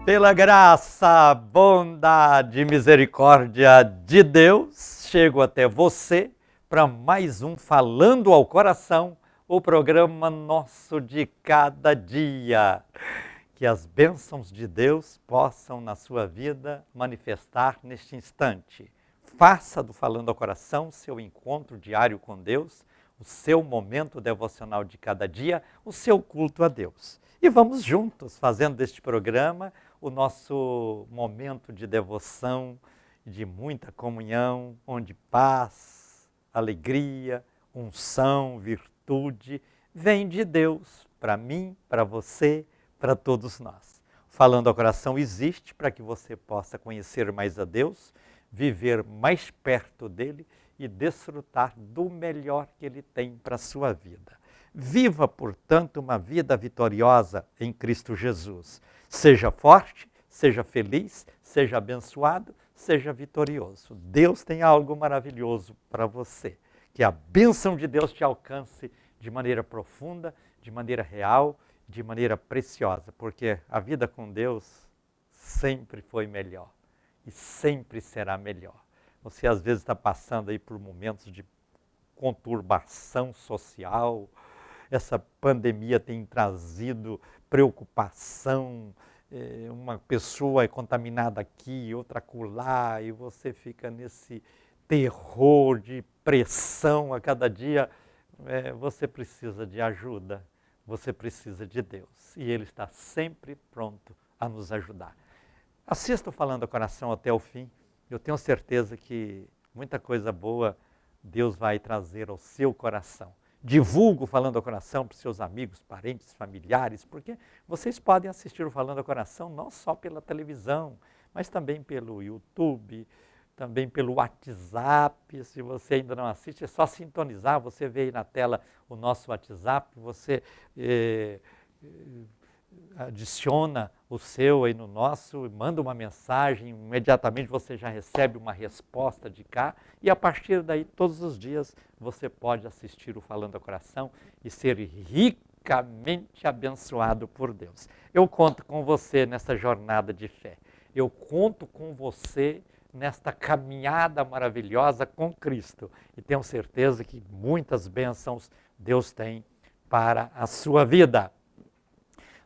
Pela graça, bondade e misericórdia de Deus, chego até você para mais um Falando ao Coração, o programa nosso de cada dia. Que as bênçãos de Deus possam na sua vida manifestar neste instante. Faça do Falando ao Coração seu encontro diário com Deus, o seu momento devocional de cada dia, o seu culto a Deus. E vamos juntos fazendo deste programa o nosso momento de devoção, de muita comunhão, onde paz, alegria, unção, virtude vem de Deus para mim, para você, para todos nós. Falando ao Coração existe para que você possa conhecer mais a Deus, viver mais perto dele e desfrutar do melhor que ele tem para a sua vida. Viva, portanto, uma vida vitoriosa em Cristo Jesus. Seja forte, seja feliz, seja abençoado, seja vitorioso. Deus tem algo maravilhoso para você. Que a bênção de Deus te alcance de maneira profunda, de maneira real, de maneira preciosa, porque a vida com Deus sempre foi melhor e sempre será melhor. Você às vezes está passando aí por momentos de conturbação social, essa pandemia tem trazido preocupação, uma pessoa é contaminada aqui, outra acolá, e você fica nesse terror de pressão a cada dia. Você precisa de ajuda, você precisa de Deus, e Ele está sempre pronto a nos ajudar. Assista o Falando ao Coração até o fim, eu tenho certeza que muita coisa boa Deus vai trazer ao seu coração. Divulgue o Falando ao Coração para os seus amigos, parentes, familiares, porque vocês podem assistir o Falando ao Coração não só pela televisão, mas também pelo YouTube, também pelo WhatsApp. Se você ainda não assiste, é só sintonizar, você vê aí na tela o nosso WhatsApp, você adiciona o seu aí no nosso, manda uma mensagem, imediatamente você já recebe uma resposta de cá, e a partir daí, todos os dias, você pode assistir o Falando ao Coração e ser ricamente abençoado por Deus. Eu conto com você nessa jornada de fé, eu conto com você nesta caminhada maravilhosa com Cristo, e tenho certeza que muitas bênçãos Deus tem para a sua vida.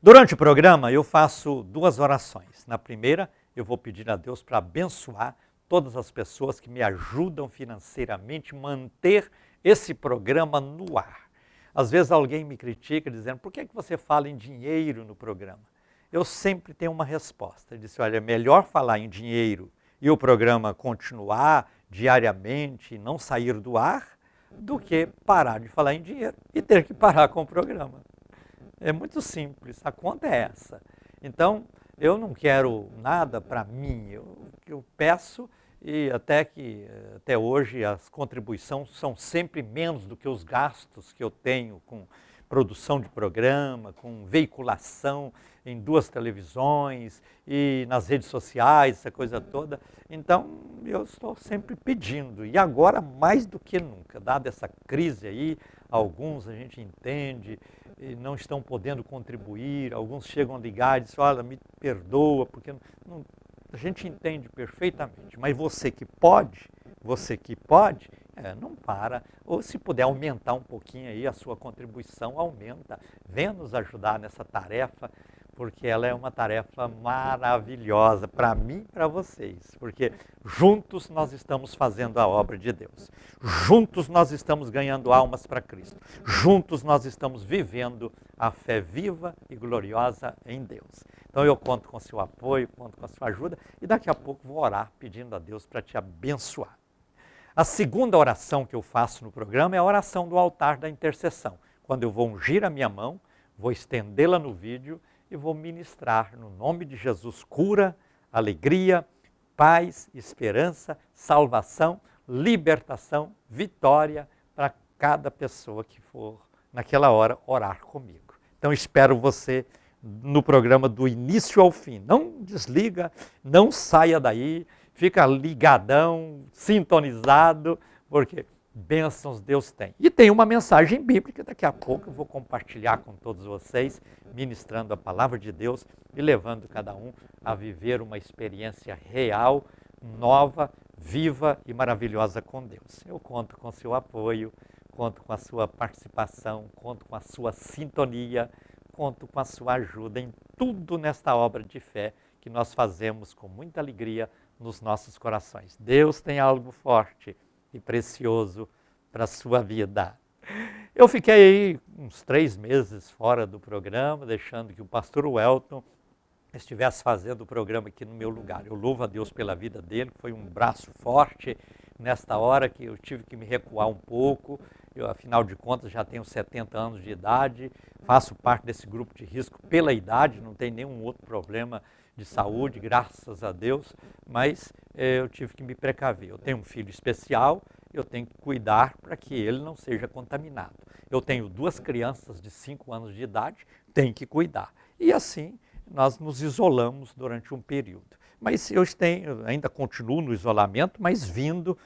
Durante o programa, eu faço duas orações. Na primeira, eu vou pedir a Deus para abençoar todas as pessoas que me ajudam financeiramente a manter esse programa no ar. Às vezes alguém me critica dizendo, por que você fala em dinheiro no programa? Eu sempre tenho uma resposta. Eu disse, olha, é melhor falar em dinheiro e o programa continuar diariamente e não sair do ar, do que parar de falar em dinheiro e ter que parar com o programa. É muito simples, a conta é essa. Então, eu não quero nada para mim, eu peço, e até hoje as contribuições são sempre menos do que os gastos que eu tenho com produção de programa, com veiculação em 2 televisões e nas redes sociais, essa coisa toda. Então, eu estou sempre pedindo, e agora mais do que nunca, dada essa crise aí, alguns a gente entende, e não estão podendo contribuir, alguns chegam a ligar e dizem, olha, me perdoa, porque não, a gente entende perfeitamente, mas você que pode, não para, ou se puder aumentar um pouquinho aí a sua contribuição, aumenta, venha nos ajudar nessa tarefa, porque ela é uma tarefa maravilhosa para mim e para vocês, porque juntos nós estamos fazendo a obra de Deus, juntos nós estamos ganhando almas para Cristo, juntos nós estamos vivendo a fé viva e gloriosa em Deus. Então eu conto com seu apoio, conto com a sua ajuda, e daqui a pouco vou orar pedindo a Deus para te abençoar. A segunda oração que eu faço no programa é a oração do altar da intercessão, quando eu vou ungir a minha mão, vou estendê-la no vídeo, e vou ministrar no nome de Jesus cura, alegria, paz, esperança, salvação, libertação, vitória para cada pessoa que for naquela hora orar comigo. Então espero você no programa do início ao fim. Não desliga, não saia daí, fica ligadão, sintonizado, porque bênçãos Deus tem. E tem uma mensagem bíblica, daqui a pouco eu vou compartilhar com todos vocês, ministrando a palavra de Deus e levando cada um a viver uma experiência real, nova, viva e maravilhosa com Deus. Eu conto com seu apoio, conto com a sua participação, conto com a sua sintonia, conto com a sua ajuda em tudo nesta obra de fé que nós fazemos com muita alegria nos nossos corações. Deus tem algo forte e precioso para a sua vida. Eu fiquei aí uns 3 meses fora do programa, deixando que o pastor Welton estivesse fazendo o programa aqui no meu lugar. Eu louvo a Deus pela vida dele, foi um braço forte nesta hora que eu tive que me recuar um pouco. Eu, afinal de contas, já tenho 70 anos de idade, faço parte desse grupo de risco pela idade, não tem nenhum outro problema de saúde, graças a Deus, mas eu tive que me precaver. Eu tenho um filho especial, eu tenho que cuidar para que ele não seja contaminado. Eu tenho 2 crianças de 5 anos de idade, tenho que cuidar. E assim, nós nos isolamos durante um período. Mas eu ainda continuo no isolamento, mas vindo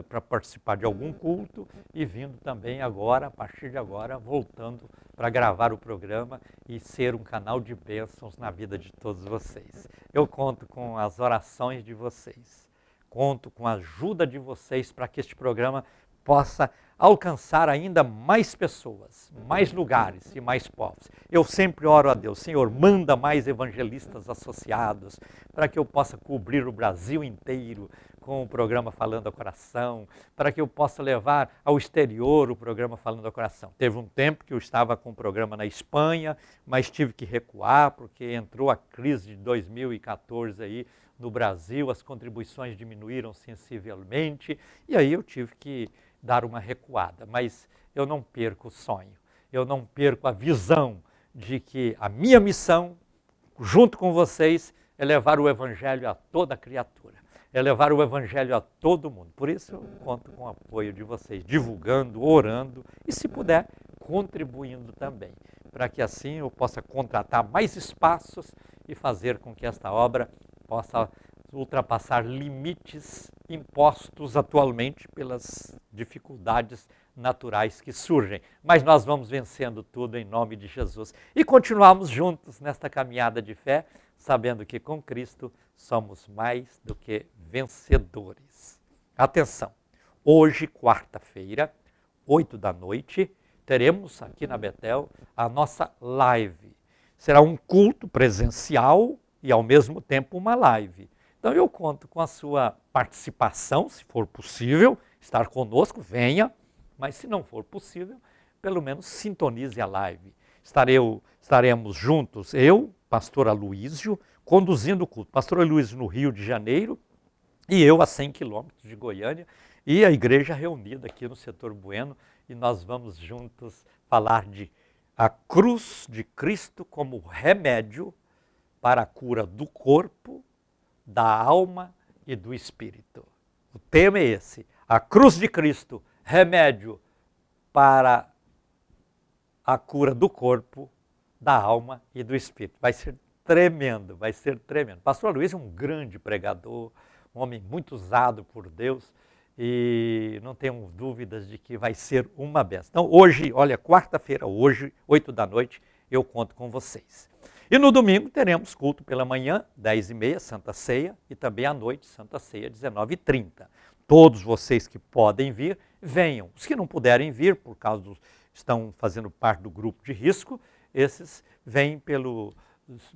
para participar de algum culto e vindo também agora, a partir de agora, voltando para gravar o programa e ser um canal de bênçãos na vida de todos vocês. Eu conto com as orações de vocês, conto com a ajuda de vocês para que este programa possa alcançar ainda mais pessoas, mais lugares e mais povos. Eu sempre oro a Deus, Senhor, manda mais evangelistas associados para que eu possa cobrir o Brasil inteiro com o programa Falando ao Coração, para que eu possa levar ao exterior o programa Falando ao Coração. Teve um tempo que eu estava com o programa na Espanha, mas tive que recuar porque entrou a crise de 2014 aí no Brasil, as contribuições diminuíram sensivelmente e aí eu tive que dar uma recuada, mas eu não perco o sonho, eu não perco a visão de que a minha missão, junto com vocês, é levar o Evangelho a toda criatura, é levar o Evangelho a todo mundo. Por isso eu conto com o apoio de vocês, divulgando, orando e, se puder, contribuindo também, para que assim eu possa contratar mais espaços e fazer com que esta obra possa ultrapassar limites impostos atualmente pelas dificuldades naturais que surgem. Mas nós vamos vencendo tudo em nome de Jesus. E continuamos juntos nesta caminhada de fé, sabendo que com Cristo somos mais do que vencedores. Atenção, hoje, quarta-feira, 8 da noite, teremos aqui na Betel a nossa live. Será um culto presencial e ao mesmo tempo uma live. Então eu conto com a sua participação, se for possível, estar conosco, venha, mas se não for possível, pelo menos sintonize a live. Estaremos juntos, eu, pastor Aloísio, conduzindo o culto. Pastor Aloísio no Rio de Janeiro e eu a 100 quilômetros de Goiânia e a igreja reunida aqui no setor Bueno e nós vamos juntos falar de a cruz de Cristo como remédio para a cura do corpo, da alma e do espírito. O tema é esse, a cruz de Cristo, remédio para a cura do corpo, da alma e do espírito. Vai ser tremendo, vai ser tremendo. Pastor Luiz é um grande pregador, um homem muito usado por Deus e não tenho dúvidas de que vai ser uma benção. Então hoje, olha, quarta-feira, hoje, 8 da noite, eu conto com vocês. E no domingo teremos culto pela manhã, 10h30, Santa Ceia, e também à noite, Santa Ceia, 19h30. Todos vocês que podem vir, venham. Os que não puderem vir, por causa estão fazendo parte do grupo de risco, esses vêm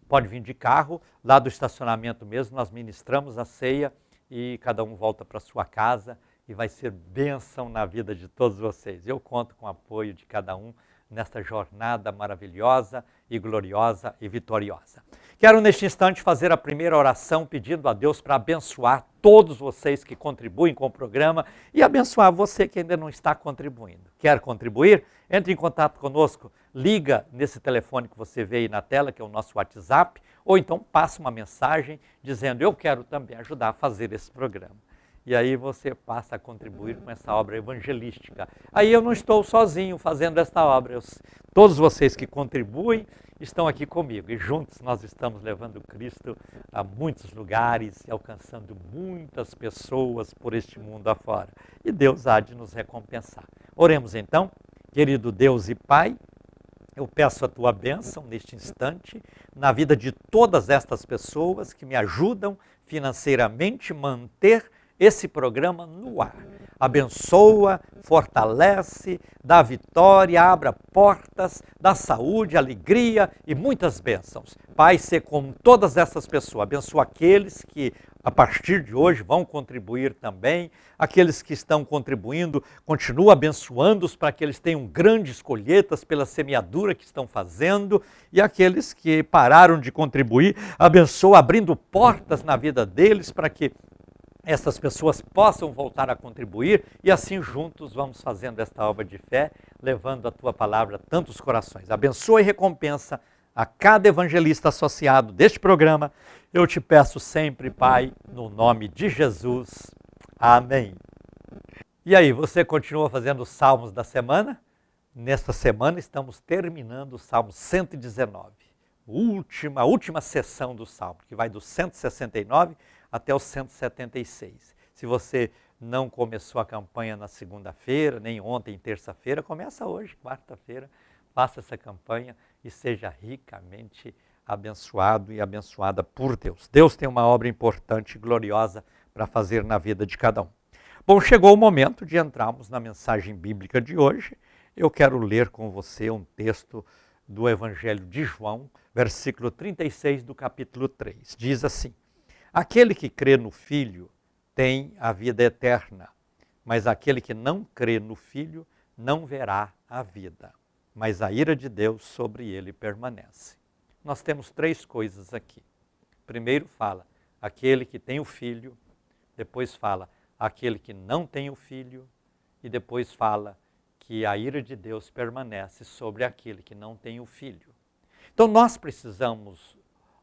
pode vir de carro, lá do estacionamento mesmo, nós ministramos a ceia e cada um volta para sua casa e vai ser bênção na vida de todos vocês. Eu conto com o apoio de cada um nesta jornada maravilhosa e gloriosa e vitoriosa. Quero neste instante fazer a primeira oração pedindo a Deus para abençoar todos vocês que contribuem com o programa e abençoar você que ainda não está contribuindo. Quer contribuir? Entre em contato conosco, liga nesse telefone que você vê aí na tela, que é o nosso WhatsApp, ou então passa uma mensagem dizendo eu quero também ajudar a fazer esse programa. e aí você passa a contribuir com essa obra evangelística. Aí eu não estou sozinho fazendo esta obra, todos vocês que contribuem estão aqui comigo, e juntos nós estamos levando Cristo a muitos lugares e alcançando muitas pessoas por este mundo afora. E Deus há de nos recompensar. Oremos então. Querido Deus e Pai, eu peço a Tua bênção neste instante, na vida de todas estas pessoas que me ajudam financeiramente a manter esse programa no ar. Abençoa, fortalece, dá vitória, abra portas, dá saúde, alegria e muitas bênçãos. Pai, ser com todas essas pessoas, abençoa aqueles que a partir de hoje vão contribuir também, aqueles que estão contribuindo, continua abençoando-os para que eles tenham grandes colheitas pela semeadura que estão fazendo, e aqueles que pararam de contribuir, abençoa abrindo portas na vida deles para que essas pessoas possam voltar a contribuir, e assim juntos vamos fazendo esta obra de fé, levando a Tua palavra a tantos corações. Abençoa e recompensa a cada evangelista associado deste programa. Eu te peço sempre, Pai, no nome de Jesus. Amém. E aí, você continua fazendo os salmos da semana? Nesta semana estamos terminando o Salmo 119, a última sessão do Salmo, que vai do 169 até o 176. Se você não começou a campanha na segunda-feira, nem ontem, terça-feira, começa hoje, quarta-feira, faça essa campanha e seja ricamente abençoado e abençoada por Deus. Deus tem uma obra importante e gloriosa para fazer na vida de cada um. Bom, chegou o momento de entrarmos na mensagem bíblica de hoje. Eu quero ler com você um texto do Evangelho de João, versículo 36 do capítulo 3. Diz assim: aquele que crê no Filho tem a vida eterna, mas aquele que não crê no Filho não verá a vida, mas a ira de Deus sobre ele permanece. Nós temos três coisas aqui. Primeiro fala, aquele que tem o Filho, depois fala, aquele que não tem o Filho, e depois fala que a ira de Deus permanece sobre aquele que não tem o Filho. Então nós precisamos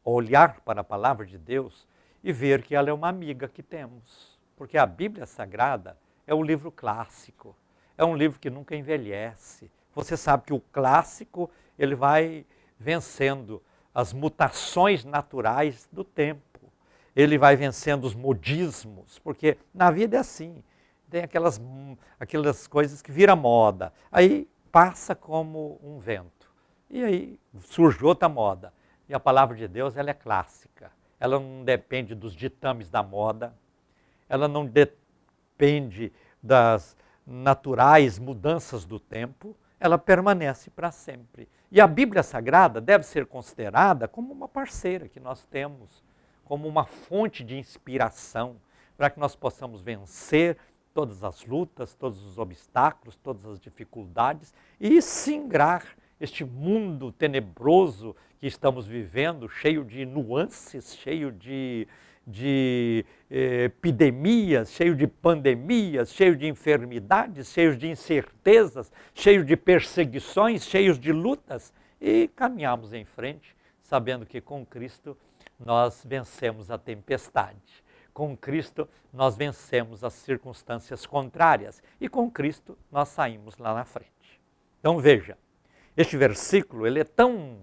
olhar para a palavra de Deus e ver que ela é uma amiga que temos. Porque a Bíblia Sagrada é um livro clássico, é um livro que nunca envelhece. Você sabe que o clássico, ele vai vencendo as mutações naturais do tempo. Ele vai vencendo os modismos, porque na vida é assim. Tem aquelas coisas que viram moda, aí passa como um vento. E aí surge outra moda. E a palavra de Deus, ela é clássica. Ela não depende dos ditames da moda, ela não depende das naturais mudanças do tempo, ela permanece para sempre. E a Bíblia Sagrada deve ser considerada como uma parceira que nós temos, como uma fonte de inspiração, para que nós possamos vencer todas as lutas, todos os obstáculos, todas as dificuldades e singrar este mundo tenebroso que estamos vivendo, cheio de nuances, cheio de epidemias, cheio de pandemias, cheio de enfermidades, cheio de incertezas, cheio de perseguições, cheios de lutas, e caminhamos em frente, sabendo que com Cristo nós vencemos a tempestade. Com Cristo nós vencemos as circunstâncias contrárias e com Cristo nós saímos lá na frente. Então veja, este versículo ele é tão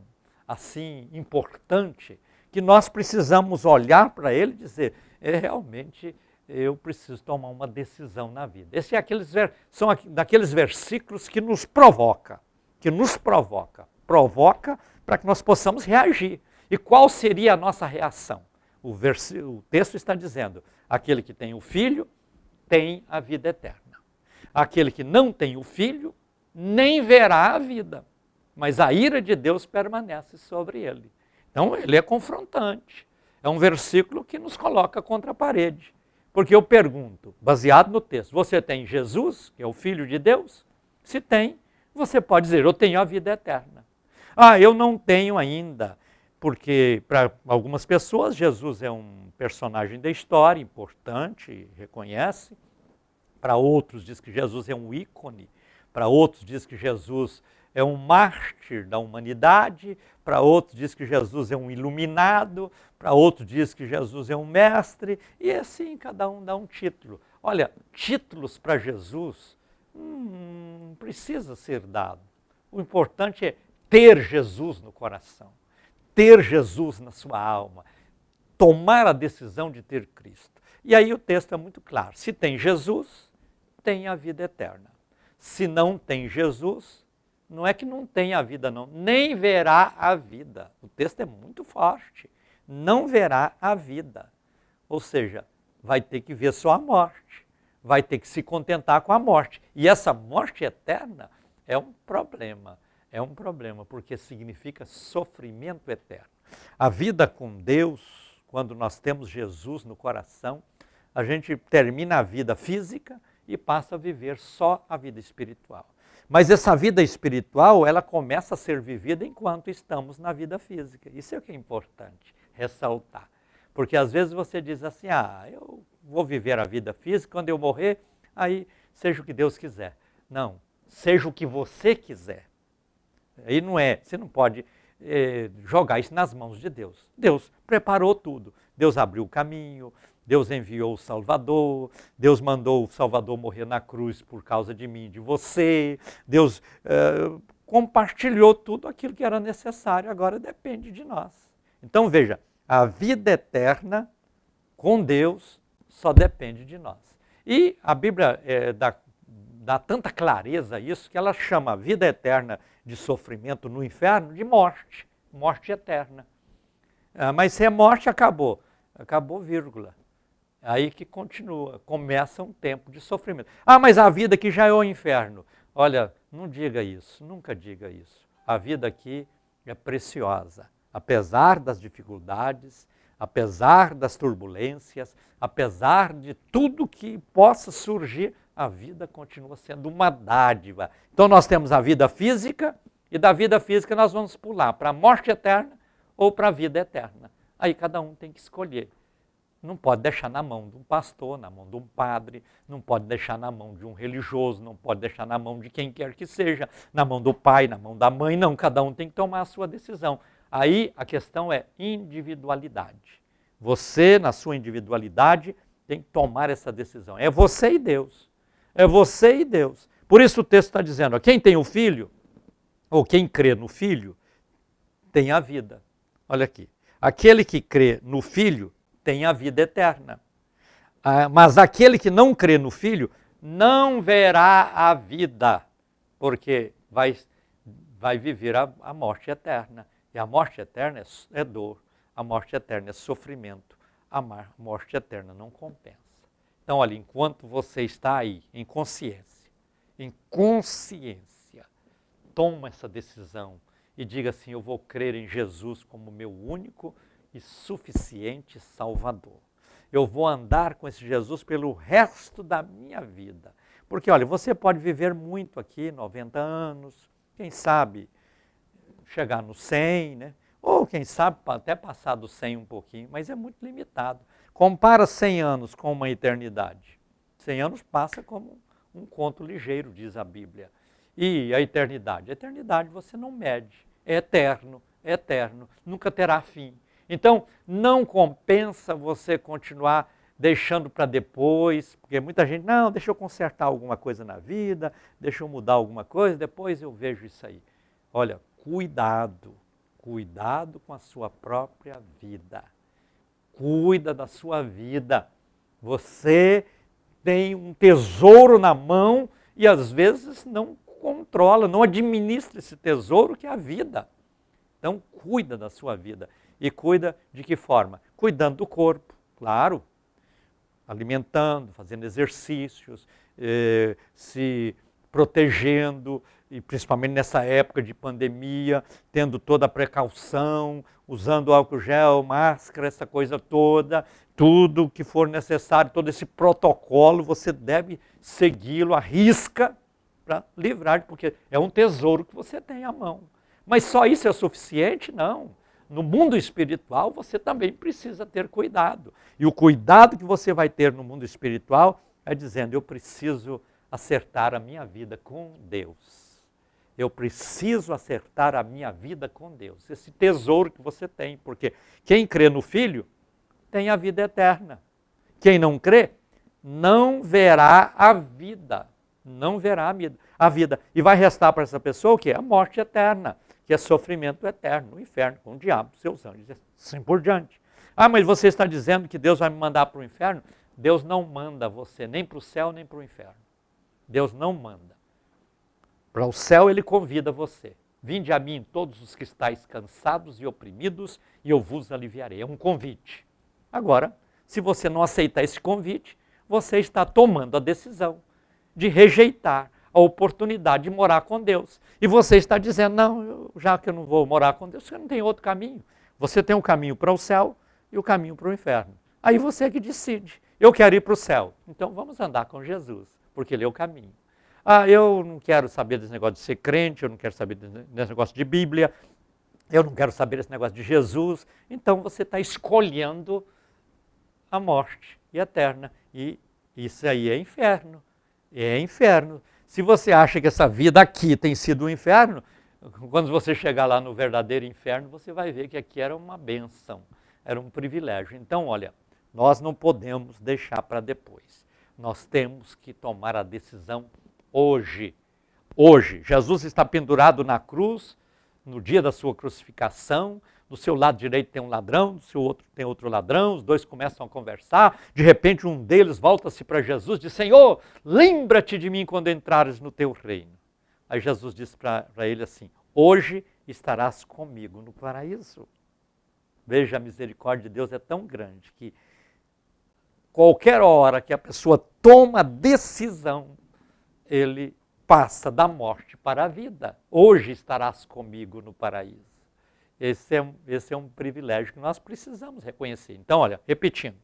assim importante que nós precisamos olhar para ele e dizer, realmente eu preciso tomar uma decisão na vida. Esses são daqueles versículos que nos provoca, provoca para que nós possamos reagir. E qual seria a nossa reação? O texto está dizendo, aquele que tem o Filho tem a vida eterna. Aquele que não tem o Filho nem verá a vida, mas a ira de Deus permanece sobre ele. Então ele é confrontante. É um versículo que nos coloca contra a parede. Porque eu pergunto, baseado no texto, você tem Jesus, que é o Filho de Deus? Se tem, você pode dizer, eu tenho a vida eterna. Ah, eu não tenho ainda. Porque para algumas pessoas Jesus é um personagem da história, importante, reconhece. Para outros diz que Jesus é um ícone. Para outros diz que Jesus é um mártir da humanidade. Para outros diz que Jesus é um iluminado. Para outros diz que Jesus é um mestre. E assim cada um dá um título. Olha, títulos para Jesus não precisa ser dado. O importante é ter Jesus no coração, ter Jesus na sua alma, tomar a decisão de ter Cristo. E aí o texto é muito claro. Se tem Jesus, tem a vida eterna. Se não tem Jesus, não é que não tem a vida, não. Nem verá a vida. O texto é muito forte. Não verá a vida. Ou seja, vai ter que ver só a morte. Vai ter que se contentar com a morte. E essa morte eterna é um problema. É um problema, porque significa sofrimento eterno. A vida com Deus, quando nós temos Jesus no coração, a gente termina a vida física e passa a viver só a vida espiritual. Mas essa vida espiritual, ela começa a ser vivida enquanto estamos na vida física. Isso é o que é importante ressaltar. Porque às vezes você diz assim, eu vou viver a vida física, quando eu morrer, aí seja o que Deus quiser. Não, seja o que você quiser. Aí não é, você não pode jogar isso nas mãos de Deus. Deus preparou tudo. Deus abriu o caminho, Deus enviou o Salvador, Deus mandou o Salvador morrer na cruz por causa de mim e de você. Deus compartilhou tudo aquilo que era necessário, agora depende de nós. Então veja, a vida eterna com Deus só depende de nós. E a Bíblia dá tanta clareza a isso que ela chama a vida eterna de sofrimento no inferno de morte, morte eterna. Mas se é morte, acabou, vírgula. Aí que continua, começa um tempo de sofrimento. Mas a vida aqui já é o inferno. Olha, não diga isso, nunca diga isso. A vida aqui é preciosa, apesar das dificuldades, apesar das turbulências, apesar de tudo que possa surgir, a vida continua sendo uma dádiva. Então nós temos a vida física e da vida física nós vamos pular para a morte eterna ou para a vida eterna. Aí cada um tem que escolher. Não pode deixar na mão de um pastor, na mão de um padre, não pode deixar na mão de um religioso, não pode deixar na mão de quem quer que seja, na mão do pai, na mão da mãe, não. Cada um tem que tomar a sua decisão. Aí a questão é individualidade. Você, na sua individualidade, tem que tomar essa decisão. É você e Deus. É você e Deus. Por isso o texto está dizendo, quem tem o Filho, ou quem crê no Filho, tem a vida. Olha aqui. Aquele que crê no Filho tem a vida eterna. Mas aquele que não crê no Filho não verá a vida, porque vai viver a morte eterna. E a morte eterna é dor, a morte eterna é sofrimento, a morte eterna não compensa. Então, olha, enquanto você está aí, em consciência, toma essa decisão e diga assim, eu vou crer em Jesus como meu único e suficiente Salvador. Eu vou andar com esse Jesus pelo resto da minha vida. Porque, olha, você pode viver muito aqui, 90 anos, quem sabe chegar no 100, né? Ou quem sabe até passar do 100 um pouquinho, mas é muito limitado. Compara 100 anos com uma eternidade. 100 anos passa como um conto ligeiro, diz a Bíblia. E a eternidade? A eternidade você não mede. É eterno, nunca terá fim. Então, não compensa você continuar deixando para depois, porque muita gente, não, deixa eu consertar alguma coisa na vida, deixa eu mudar alguma coisa, depois eu vejo isso aí. Olha, cuidado com a sua própria vida. Cuida da sua vida. Você tem um tesouro na mão e às vezes não controla, não administra esse tesouro que é a vida. Então, cuida da sua vida. E cuida de que forma? Cuidando do corpo, claro. Alimentando, fazendo exercícios, se protegendo, e principalmente nessa época de pandemia, tendo toda a precaução, usando álcool gel, máscara, essa coisa toda, tudo que for necessário, todo esse protocolo, você deve segui-lo à risca para livrar, porque é um tesouro que você tem à mão. Mas só isso é suficiente? Não. No mundo espiritual, você também precisa ter cuidado. E o cuidado que você vai ter no mundo espiritual é dizendo, eu preciso acertar a minha vida com Deus. Eu preciso acertar a minha vida com Deus. Esse tesouro que você tem, porque quem crê no Filho tem a vida eterna. Quem não crê não verá a vida. Não verá a vida. E vai restar para essa pessoa o quê? A morte eterna, que é sofrimento eterno, no inferno, com o diabo, seus anjos, assim por diante. Ah, mas você está dizendo que Deus vai me mandar para o inferno? Deus não manda você nem para o céu, nem para o inferno. Deus não manda. Para o céu ele convida você. Vinde a mim todos os que estáis cansados e oprimidos, e eu vos aliviarei. É um convite. Agora, se você não aceitar esse convite, você está tomando a decisão de rejeitar a oportunidade de morar com Deus. E você está dizendo, não, já que eu não vou morar com Deus, você não tem outro caminho. Você tem um caminho para o céu e o caminho para o inferno. Aí você é que decide. Eu quero ir para o céu. Então vamos andar com Jesus, porque ele é o caminho. Ah, eu não quero saber desse negócio de ser crente, eu não quero saber desse negócio de Bíblia, eu não quero saber desse negócio de Jesus. Então você está escolhendo a morte eterna. E isso aí é inferno. É inferno. Se você acha que essa vida aqui tem sido um inferno, quando você chegar lá no verdadeiro inferno, você vai ver que aqui era uma bênção, era um privilégio. Então, olha, nós não podemos deixar para depois. Nós temos que tomar a decisão hoje. Hoje. Jesus está pendurado na cruz, no dia da sua crucificação. Do seu lado direito tem um ladrão, do seu outro tem outro ladrão, os dois começam a conversar, de repente um deles volta-se para Jesus e diz, Senhor, lembra-te de mim quando entrares no teu reino. Aí Jesus diz para ele assim, hoje estarás comigo no paraíso. Veja, a misericórdia de Deus é tão grande que qualquer hora que a pessoa toma a decisão, ele passa da morte para a vida. Hoje estarás comigo no paraíso. Esse é um privilégio que nós precisamos reconhecer. Então, olha, repetindo,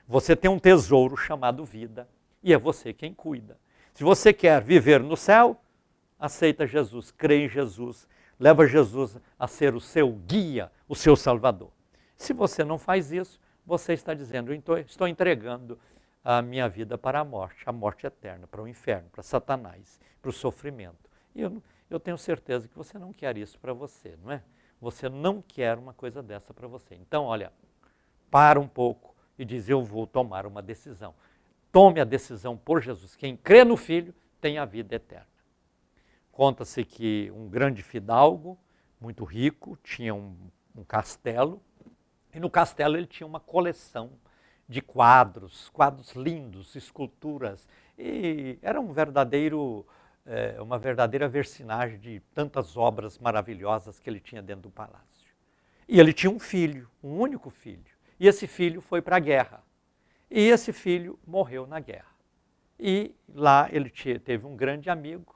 você tem um tesouro chamado vida e é você quem cuida. Se você quer viver no céu, aceita Jesus, crê em Jesus, leva Jesus a ser o seu guia, o seu salvador. Se você não faz isso, você está dizendo, estou entregando a minha vida para a morte eterna, para o inferno, para Satanás, para o sofrimento. E eu tenho certeza que você não quer isso para você, não é? Você não quer uma coisa dessa para você. Então, olha, para um pouco e diz, eu vou tomar uma decisão. Tome a decisão por Jesus. Quem crê no Filho tem a vida eterna. Conta-se que um grande fidalgo, muito rico, tinha um castelo, e no castelo ele tinha uma coleção de quadros lindos, esculturas, e era uma verdadeira versinagem de tantas obras maravilhosas que ele tinha dentro do palácio. E ele tinha um filho, um único filho, e esse filho foi para a guerra, e esse filho morreu na guerra. E lá ele teve um grande amigo,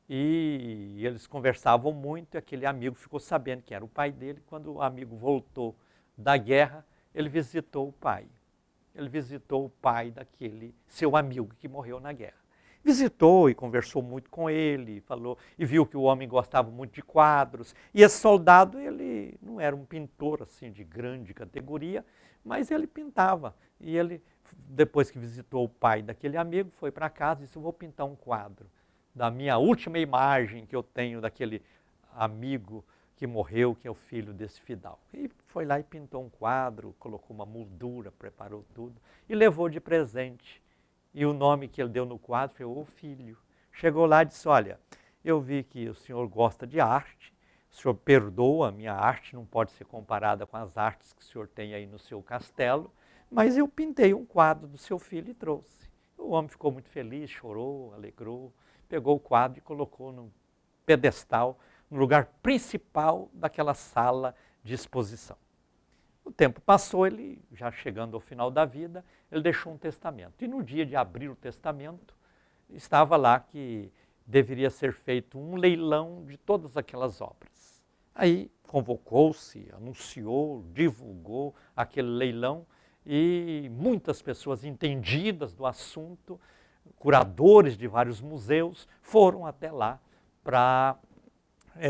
e eles conversavam muito, e aquele amigo ficou sabendo que era o pai dele. Quando o amigo voltou da guerra, ele visitou o pai. Ele visitou o pai daquele seu amigo que morreu na guerra. Visitou e conversou muito com ele, falou, e viu que o homem gostava muito de quadros. E esse soldado, ele não era um pintor assim de grande categoria, mas ele pintava. E ele, depois que visitou o pai daquele amigo, foi para casa e disse, eu vou pintar um quadro da minha última imagem que eu tenho daquele amigo que morreu, que é o filho desse fidalgo. E foi lá e pintou um quadro, colocou uma moldura, preparou tudo e levou de presente. E o nome que ele deu no quadro foi O Filho. Chegou lá e disse, olha, eu vi que o senhor gosta de arte, o senhor perdoa, a minha arte não pode ser comparada com as artes que o senhor tem aí no seu castelo, mas eu pintei um quadro do seu filho e trouxe. O homem ficou muito feliz, chorou, alegrou, pegou o quadro e colocou num pedestal, no lugar principal daquela sala de exposição. O tempo passou, ele, já chegando ao final da vida, ele deixou um testamento. E no dia de abrir o testamento, estava lá que deveria ser feito um leilão de todas aquelas obras. Aí convocou-se, anunciou, divulgou aquele leilão e muitas pessoas entendidas do assunto, curadores de vários museus, foram até lá para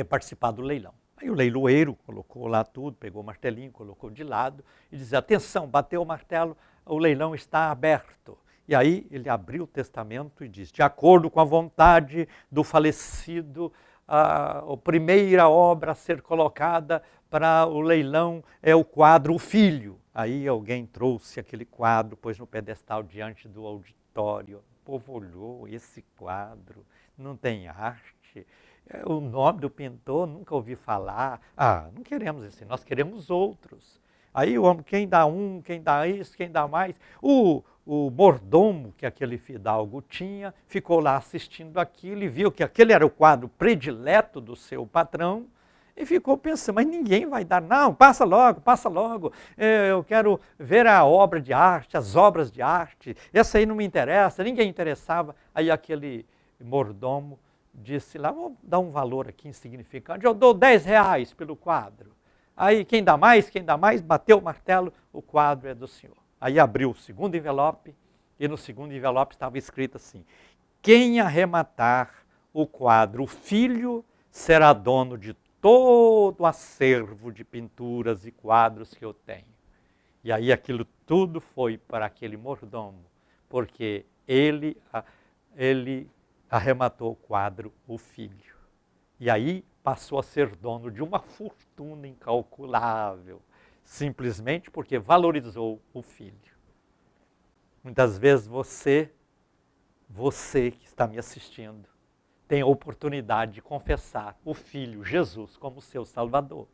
participar do leilão. Aí o leiloeiro colocou lá tudo, pegou o martelinho, colocou de lado e dizia, atenção, bateu o martelo, o leilão está aberto. E aí ele abriu o testamento e diz, de acordo com a vontade do falecido, a primeira obra a ser colocada para o leilão é o quadro O Filho. Aí alguém trouxe aquele quadro, pôs no pedestal diante do Vitória, o povo olhou esse quadro, não tem arte, o nome do pintor nunca ouvi falar. Ah, não queremos esse, nós queremos outros. Aí o homem, quem dá um, quem dá isso, quem dá mais. O mordomo que aquele fidalgo tinha, ficou lá assistindo aquilo e viu que aquele era o quadro predileto do seu patrão e ficou pensando, mas ninguém vai dar, não, passa logo, eu quero ver a obra de arte, as obras de arte, essa aí não me interessa, ninguém interessava. Aí aquele mordomo disse lá, vou dar um valor aqui insignificante, eu dou 10 reais pelo quadro. Aí quem dá mais, bateu o martelo, o quadro é do senhor. Aí abriu o segundo envelope, e no segundo envelope estava escrito assim, quem arrematar o quadro, o filho será dono de todo o acervo de pinturas e quadros que eu tenho. E aí aquilo tudo foi para aquele mordomo, porque ele arrematou o quadro, o filho. E aí passou a ser dono de uma fortuna incalculável, simplesmente porque valorizou o filho. Muitas vezes você que está me assistindo, tem a oportunidade de confessar o Filho, Jesus, como seu Salvador.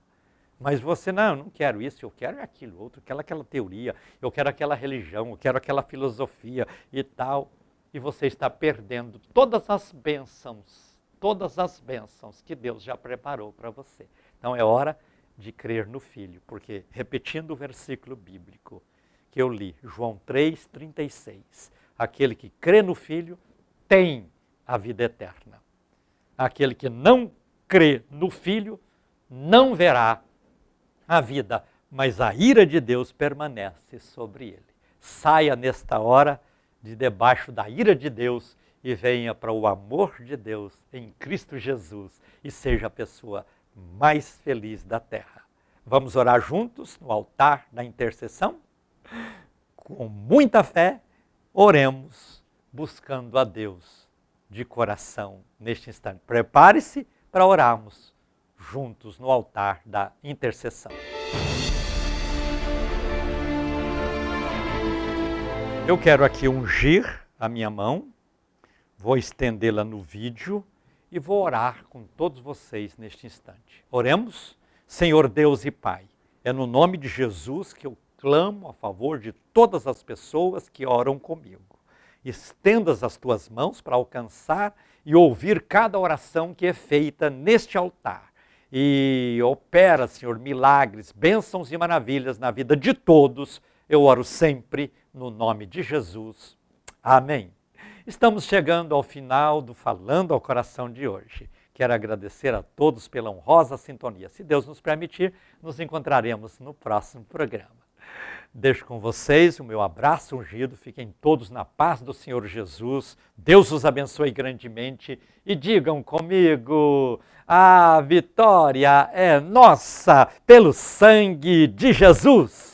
Mas você, não, eu não quero isso, eu quero aquilo outro, eu quero aquela teoria, eu quero aquela religião, eu quero aquela filosofia e tal. E você está perdendo todas as bênçãos que Deus já preparou para você. Então é hora de crer no Filho, porque, repetindo o versículo bíblico que eu li, João 3,36, aquele que crê no Filho tem a vida eterna. Aquele que não crê no Filho não verá a vida, mas a ira de Deus permanece sobre ele. Saia nesta hora de debaixo da ira de Deus e venha para o amor de Deus em Cristo Jesus e seja a pessoa mais feliz da terra. Vamos orar juntos no altar da intercessão? Com muita fé, oremos buscando a Deus de coração neste instante. Prepare-se para orarmos juntos no altar da intercessão. Eu quero aqui ungir a minha mão, vou estendê-la no vídeo e vou orar com todos vocês neste instante. Oremos, Senhor Deus e Pai, é no nome de Jesus que eu clamo a favor de todas as pessoas que oram comigo. Estendas as tuas mãos para alcançar e ouvir cada oração que é feita neste altar. E opera, Senhor, milagres, bênçãos e maravilhas na vida de todos. Eu oro sempre no nome de Jesus. Amém. Estamos chegando ao final do Falando ao Coração de hoje. Quero agradecer a todos pela honrosa sintonia. Se Deus nos permitir, nos encontraremos no próximo programa. Deixo com vocês o meu abraço ungido, fiquem todos na paz do Senhor Jesus, Deus os abençoe grandemente e digam comigo, a vitória é nossa pelo sangue de Jesus.